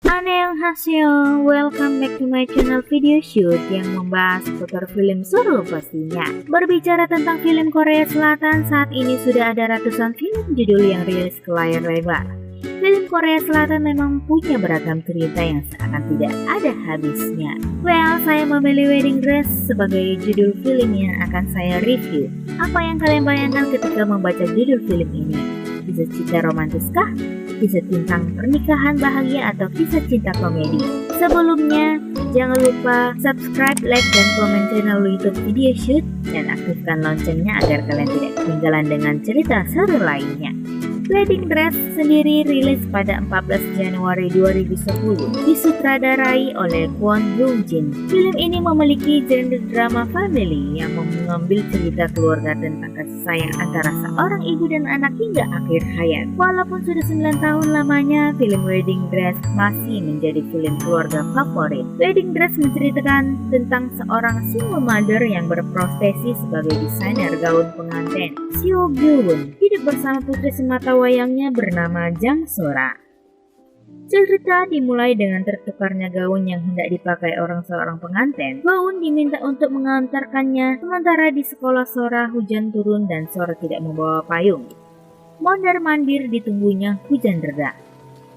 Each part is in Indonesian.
Annyeonghaseyo, welcome back to my channel video shoot yang membahas seputar film seru pastinya. Berbicara tentang film Korea Selatan, saat ini sudah ada ratusan film judul yang rilis ke layar lebar. Film Korea Selatan memang punya beragam cerita yang seakan tidak ada habisnya. Well, saya memilih Wedding Dress sebagai judul film yang akan saya review. Apa yang kalian bayangkan ketika membaca judul film ini? Kisah cinta romantis kah? Kisah tentang pernikahan bahagia atau kisah cinta komedi? Sebelumnya, jangan lupa subscribe, like, dan komen channel YouTube Video Shoot dan aktifkan loncengnya agar kalian tidak ketinggalan dengan cerita seru lainnya. Wedding Dress sendiri rilis pada 14 Januari 2010, disutradarai oleh Kwon Young Jin. Film ini memiliki genre drama family yang mengambil cerita keluarga tentang kasih sayang antara seorang ibu dan anak hingga akhir hayat. Walaupun sudah 9 tahun lamanya, film Wedding Dress masih menjadi film keluarga favorit. Wedding Dress menceritakan tentang seorang single mother yang berprofesi sebagai desainer gaun pengantin. Seo Gyun hidup bersama putri semata wayangnya bernama Jang Sora. Cerita dimulai dengan tertukarnya gaun yang hendak dipakai seorang pengantin. Gaun diminta untuk mengantarkannya, sementara di sekolah Sora hujan turun dan Sora tidak membawa payung. Mondar-mandir ditunggunya hujan reda.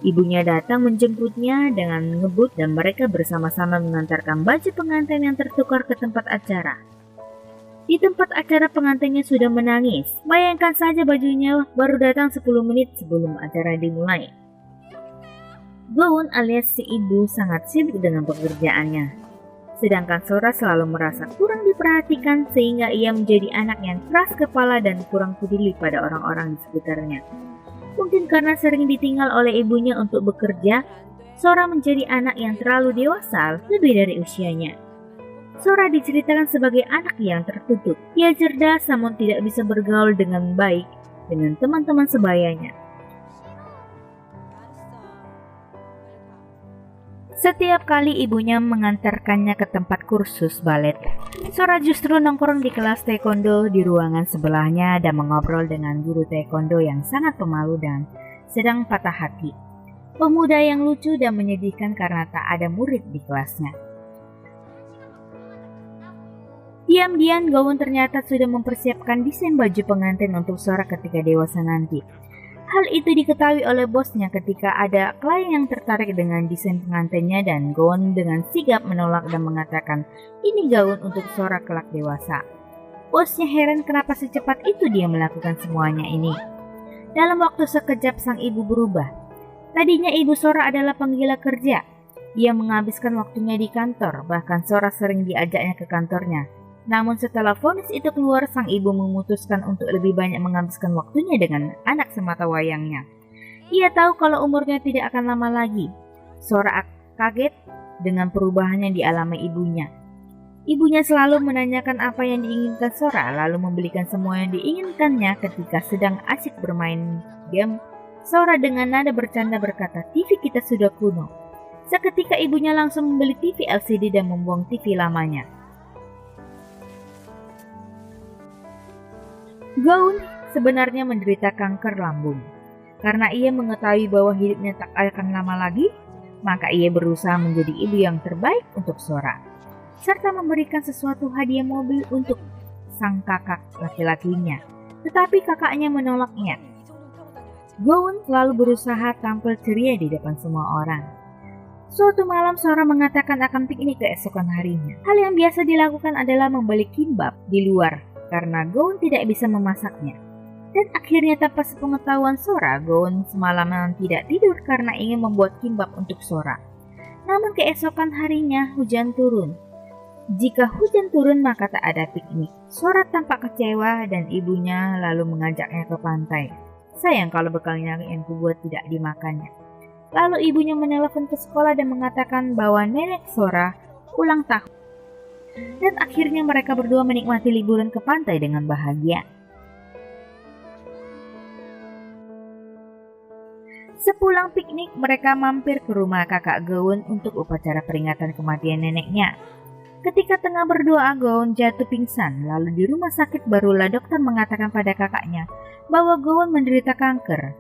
Ibunya datang menjemputnya dengan ngebut dan mereka bersama-sama mengantarkan baju pengantin yang tertukar ke tempat acara. Di tempat acara pengantinnya sudah menangis. Bayangkan saja bajunya baru datang 10 menit sebelum acara dimulai. Gaun alias si ibu sangat sibuk dengan pekerjaannya. Sedangkan Sora selalu merasa kurang diperhatikan sehingga ia menjadi anak yang keras kepala dan kurang peduli pada orang-orang di sekitarnya. Mungkin karena sering ditinggal oleh ibunya untuk bekerja, Sora menjadi anak yang terlalu dewasa lebih dari usianya. Sora diceritakan sebagai anak yang tertutup. Ia cerdas namun tidak bisa bergaul dengan baik dengan teman-teman sebayanya. Setiap kali ibunya mengantarkannya ke tempat kursus balet, Sora justru nongkrong di kelas taekwondo di ruangan sebelahnya dan mengobrol dengan guru taekwondo yang sangat pemalu dan sedang patah hati. Pemuda yang lucu dan menyedihkan karena tak ada murid di kelasnya. Diam-diam Gaun ternyata sudah mempersiapkan desain baju pengantin untuk Sora ketika dewasa nanti. Hal itu diketahui oleh bosnya ketika ada klien yang tertarik dengan desain pengantinnya dan Gaun dengan sigap menolak dan mengatakan ini gaun untuk Sora kelak dewasa. Bosnya heran kenapa secepat itu dia melakukan semuanya ini. Dalam waktu sekejap sang ibu berubah. Tadinya ibu Sora adalah penggila kerja. Ia menghabiskan waktunya di kantor, bahkan Sora sering diajaknya ke kantornya. Namun setelah vonis itu keluar, sang ibu memutuskan untuk lebih banyak menghabiskan waktunya dengan anak semata wayangnya. Ia tahu kalau umurnya tidak akan lama lagi. Sora kaget dengan perubahan yang dialami ibunya. Ibunya selalu menanyakan apa yang diinginkan Sora, lalu membelikan semua yang diinginkannya ketika sedang asyik bermain game. Sora dengan nada bercanda berkata, TV kita sudah kuno. Seketika ibunya langsung membeli TV LCD dan membuang TV lamanya. Gaun sebenarnya menderita kanker lambung. Karena ia mengetahui bahwa hidupnya tak akan lama lagi, maka ia berusaha menjadi ibu yang terbaik untuk Sora, serta memberikan sesuatu hadiah mobil untuk sang kakak laki-lakinya. Tetapi kakaknya menolaknya. Gaun selalu berusaha tampil ceria di depan semua orang. Suatu malam Sora mengatakan akan piknik keesokan harinya. Hal yang biasa dilakukan adalah membeli kimbap di luar karena Gaun tidak bisa memasaknya. Dan akhirnya tanpa sepengetahuan Sora, Gaun semalaman tidak tidur karena ingin membuat kimbap untuk Sora. Namun keesokan harinya hujan turun. Jika hujan turun maka tak ada piknik. Sora tampak kecewa dan ibunya lalu mengajaknya ke pantai. Sayang kalau bekalnya yang kubuat tidak dimakannya. Lalu ibunya menelepon ke sekolah dan mengatakan bahwa nenek Sora ulang tahun. Dan akhirnya mereka berdua menikmati liburan ke pantai dengan bahagia. Sepulang piknik, mereka mampir ke rumah kakak Gaun untuk upacara peringatan kematian neneknya. Ketika tengah berdoa, Gaun jatuh pingsan. Lalu di rumah sakit barulah dokter mengatakan pada kakaknya bahwa Gaun menderita kanker.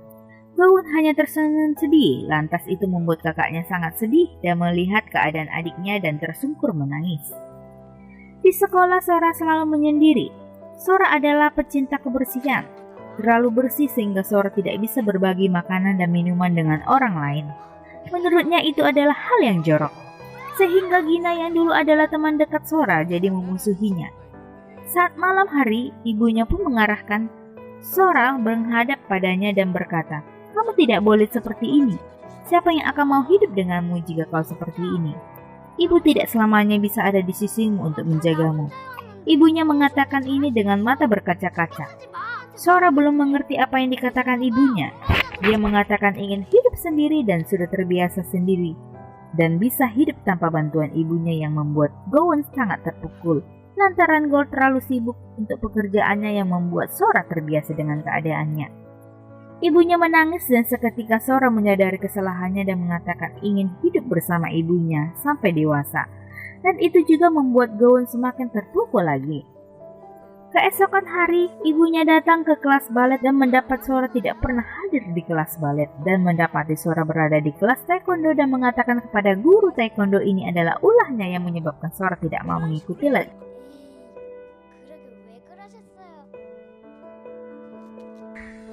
Gowon hanya tersenyum sedih, lantas itu membuat kakaknya sangat sedih dan melihat keadaan adiknya dan tersungkur menangis. Di sekolah Sora selalu menyendiri. Sora adalah pecinta kebersihan, terlalu bersih sehingga Sora tidak bisa berbagi makanan dan minuman dengan orang lain. Menurutnya itu adalah hal yang jorok, sehingga Gina yang dulu adalah teman dekat Sora jadi memusuhinya. Saat malam hari, ibunya pun mengarahkan Sora menghadap padanya dan berkata, "Kamu tidak boleh seperti ini. Siapa yang akan mau hidup denganmu jika kau seperti ini? Ibu tidak selamanya bisa ada di sisimu untuk menjagamu." Ibunya mengatakan ini dengan mata berkaca-kaca. Sora belum mengerti apa yang dikatakan ibunya. Dia mengatakan ingin hidup sendiri dan sudah terbiasa sendiri, dan bisa hidup tanpa bantuan ibunya yang membuat Gowon sangat terpukul. Lantaran Gold terlalu sibuk untuk pekerjaannya yang membuat Sora terbiasa dengan keadaannya. Ibunya menangis dan seketika Sora menyadari kesalahannya dan mengatakan ingin hidup bersama ibunya sampai dewasa. Dan itu juga membuat Gowon semakin terpukul lagi. Keesokan hari, ibunya datang ke kelas balet dan mendapat Sora tidak pernah hadir di kelas balet dan mendapati Sora berada di kelas taekwondo dan mengatakan kepada guru taekwondo ini adalah ulahnya yang menyebabkan Sora tidak mau mengikuti les.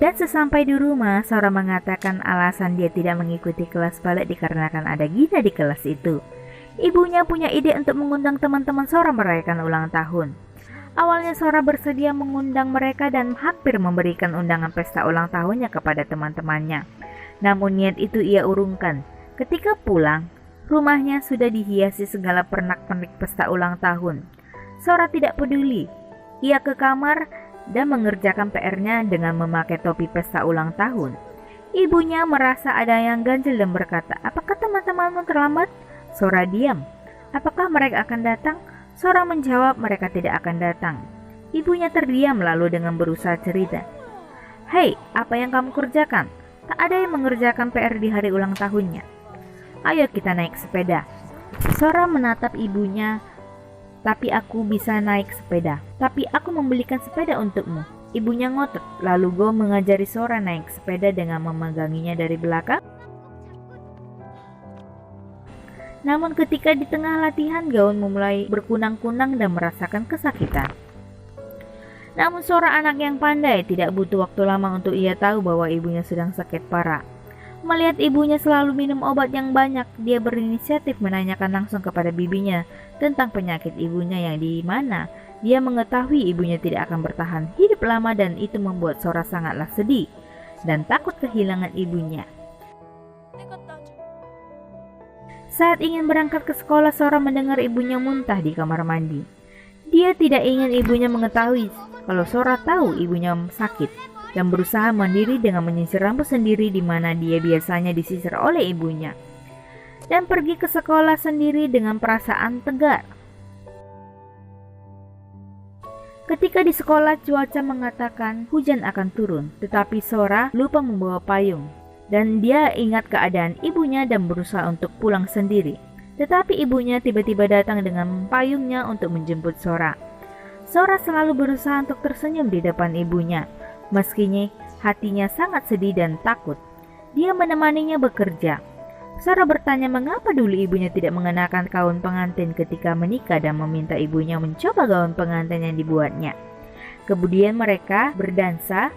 Dan sesampai di rumah, Sora mengatakan alasan dia tidak mengikuti kelas balet dikarenakan ada Gina di kelas itu. Ibunya punya ide untuk mengundang teman-teman Sora merayakan ulang tahun. Awalnya Sora bersedia mengundang mereka dan hampir memberikan undangan pesta ulang tahunnya kepada teman-temannya. Namun niat itu ia urungkan. Ketika pulang, rumahnya sudah dihiasi segala pernak-pernik pesta ulang tahun. Sora tidak peduli. Ia ke kamar dan mengerjakan PR-nya dengan memakai topi pesta ulang tahun. Ibunya merasa ada yang ganjil dan berkata, "Apakah teman-temanmu terlambat?" Sora diam. "Apakah mereka akan datang?" Sora menjawab, "Mereka tidak akan datang." Ibunya terdiam lalu dengan berusaha cerita, "Hei, apa yang kamu kerjakan? Tak ada yang mengerjakan PR di hari ulang tahunnya. Ayo kita naik sepeda." Sora menatap ibunya, "Tapi aku bisa naik sepeda. Tapi aku membelikan sepeda untukmu." Ibunya ngotot, lalu Go mengajari Sora naik sepeda dengan memeganginya dari belakang. Namun ketika di tengah latihan, Gowon mulai berkunang-kunang dan merasakan kesakitan. Namun Sora anak yang pandai, tidak butuh waktu lama untuk ia tahu bahwa ibunya sedang sakit parah. Melihat ibunya selalu minum obat yang banyak, dia berinisiatif menanyakan langsung kepada bibinya tentang penyakit ibunya yang di mana dia mengetahui ibunya tidak akan bertahan hidup lama dan itu membuat Sora sangatlah sedih dan takut kehilangan ibunya. Saat ingin berangkat ke sekolah, Sora mendengar ibunya muntah di kamar mandi. Dia tidak ingin ibunya mengetahui kalau Sora tahu ibunya sakit dan berusaha mandiri dengan menyisir rambut sendiri di mana dia biasanya disisir oleh ibunya. Dan pergi ke sekolah sendiri dengan perasaan tegar. Ketika di sekolah, cuaca mengatakan hujan akan turun, tetapi Sora lupa membawa payung. Dan dia ingat keadaan ibunya dan berusaha untuk pulang sendiri. Tetapi ibunya tiba-tiba datang dengan payungnya untuk menjemput Sora. Sora selalu berusaha untuk tersenyum di depan ibunya. Meskinya hatinya sangat sedih dan takut. Dia menemaninya bekerja. Sora bertanya mengapa dulu ibunya tidak mengenakan gaun pengantin ketika menikah dan meminta ibunya mencoba gaun pengantin yang dibuatnya. Kemudian mereka berdansa.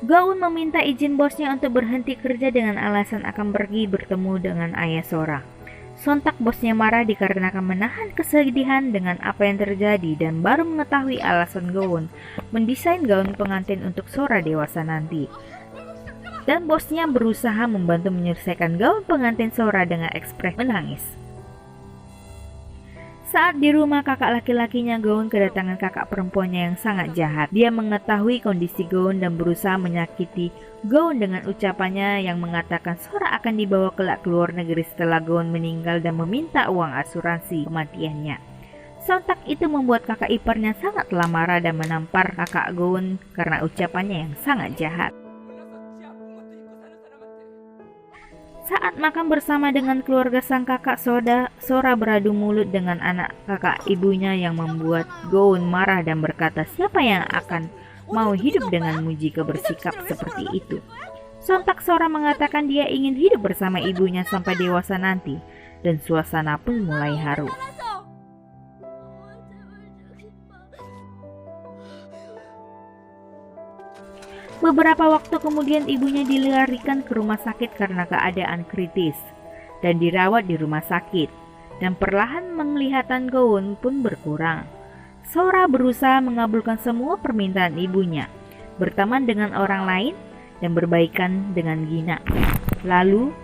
Gowon meminta izin bosnya untuk berhenti kerja dengan alasan akan pergi bertemu dengan ayah Sora. Sontak bosnya marah dikarenakan menahan kesedihan dengan apa yang terjadi dan baru mengetahui alasan Gowon mendesain gaun pengantin untuk Sora dewasa nanti. Dan bosnya berusaha membantu menyelesaikan gaun pengantin Sora dengan ekspresi menangis. Saat di rumah, kakak laki-lakinya Gowon kedatangan kakak perempuannya yang sangat jahat. Dia mengetahui kondisi Gowon dan berusaha menyakiti Gowon dengan ucapannya yang mengatakan Sora akan dibawa kelak ke luar negeri setelah Gowon meninggal dan meminta uang asuransi kematiannya. Sontak itu membuat kakak iparnya sangatlah marah dan menampar kakak Gowon karena ucapannya yang sangat jahat. Saat makan bersama dengan keluarga sang kakak, Sora beradu mulut dengan anak kakak ibunya yang membuat Go-eun marah dan berkata siapa yang akan mau hidup denganmu jika bersikap seperti itu. Sontak Sora mengatakan dia ingin hidup bersama ibunya sampai dewasa nanti, dan suasana pun mulai haru. Beberapa waktu kemudian ibunya dilarikan ke rumah sakit karena keadaan kritis dan dirawat di rumah sakit, dan perlahan penglihatan Go-eun pun berkurang. Sora berusaha mengabulkan semua permintaan ibunya, berteman dengan orang lain dan berbaikan dengan Gina. Lalu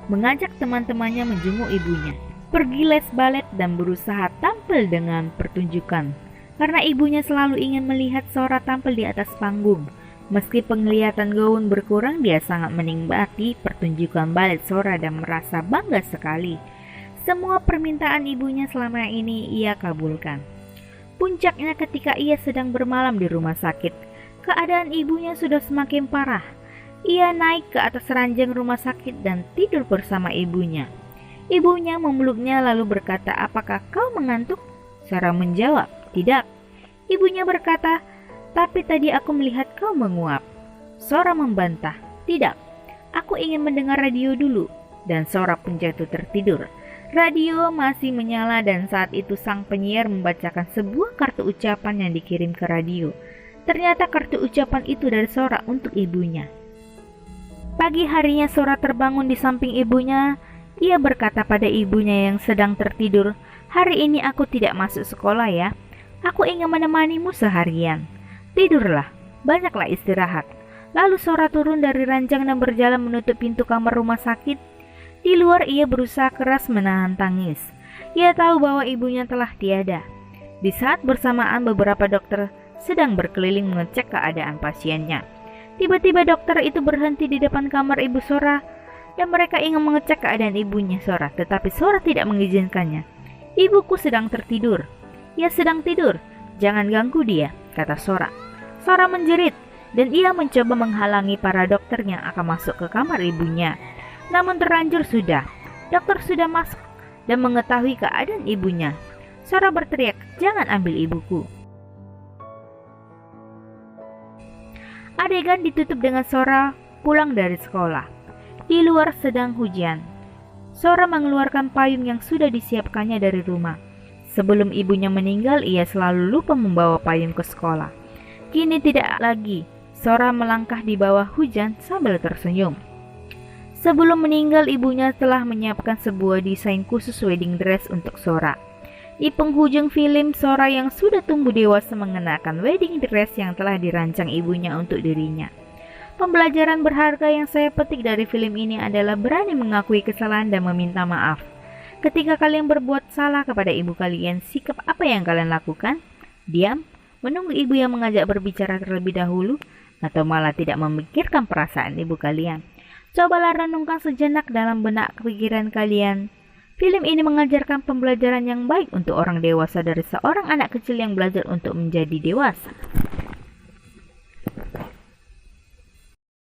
mengajak teman-temannya menjenguk ibunya, pergi les balet dan berusaha tampil dengan pertunjukan karena ibunya selalu ingin melihat Sora tampil di atas panggung. Meski penglihatan Go-eun berkurang, dia sangat menikmati pertunjukan balet Sora dan merasa bangga sekali. Semua permintaan ibunya selama ini ia kabulkan. Puncaknya ketika ia sedang bermalam di rumah sakit, keadaan ibunya sudah semakin parah. Ia naik ke atas ranjang rumah sakit dan tidur bersama ibunya. Ibunya memeluknya lalu berkata, "Apakah kau mengantuk?" Sora menjawab, "Tidak." Ibunya berkata, "Tapi tadi aku melihat kau menguap." Sora membantah, "Tidak, aku ingin mendengar radio dulu." Dan Sora pun jatuh tertidur. Radio masih menyala dan saat itu sang penyiar membacakan sebuah kartu ucapan yang dikirim ke radio. Ternyata kartu ucapan itu dari Sora untuk ibunya. Pagi harinya Sora terbangun di samping ibunya. Ia berkata pada ibunya yang sedang tertidur, "Hari ini aku tidak masuk sekolah ya. Aku ingin menemanimu seharian. Tidurlah, banyaklah istirahat." Lalu Sora turun dari ranjang dan berjalan menutup pintu kamar rumah sakit. Di luar ia berusaha keras menahan tangis. Ia tahu bahwa ibunya telah tiada. Di saat bersamaan beberapa dokter sedang berkeliling mengecek keadaan pasiennya. Tiba-tiba dokter itu berhenti di depan kamar ibu Sora dan mereka ingin mengecek keadaan ibunya Sora, tetapi Sora tidak mengizinkannya. "Ibuku sedang tertidur." "Ia sedang tidur, jangan ganggu dia," kata Sora. Sora menjerit dan ia mencoba menghalangi para dokter yang akan masuk ke kamar ibunya. Namun terlanjur sudah. Dokter sudah masuk dan mengetahui keadaan ibunya. Sora berteriak, "Jangan ambil ibuku." Adegan ditutup dengan Sora pulang dari sekolah. Di luar sedang hujan. Sora mengeluarkan payung yang sudah disiapkannya dari rumah. Sebelum ibunya meninggal, ia selalu lupa membawa payung ke sekolah. Kini tidak lagi. Sora melangkah di bawah hujan sambil tersenyum. Sebelum meninggal, ibunya telah menyiapkan sebuah desain khusus wedding dress untuk Sora. Di penghujung film, Sora yang sudah tumbuh dewasa mengenakan wedding dress yang telah dirancang ibunya untuk dirinya. Pembelajaran berharga yang saya petik dari film ini adalah berani mengakui kesalahan dan meminta maaf. Ketika kalian berbuat salah kepada ibu kalian, sikap apa yang kalian lakukan? Diam? Menunggu ibu yang mengajak berbicara terlebih dahulu? Atau malah tidak memikirkan perasaan ibu kalian? Cobalah renungkan sejenak dalam benak pikiran kalian. Film ini mengajarkan pembelajaran yang baik untuk orang dewasa dari seorang anak kecil yang belajar untuk menjadi dewasa.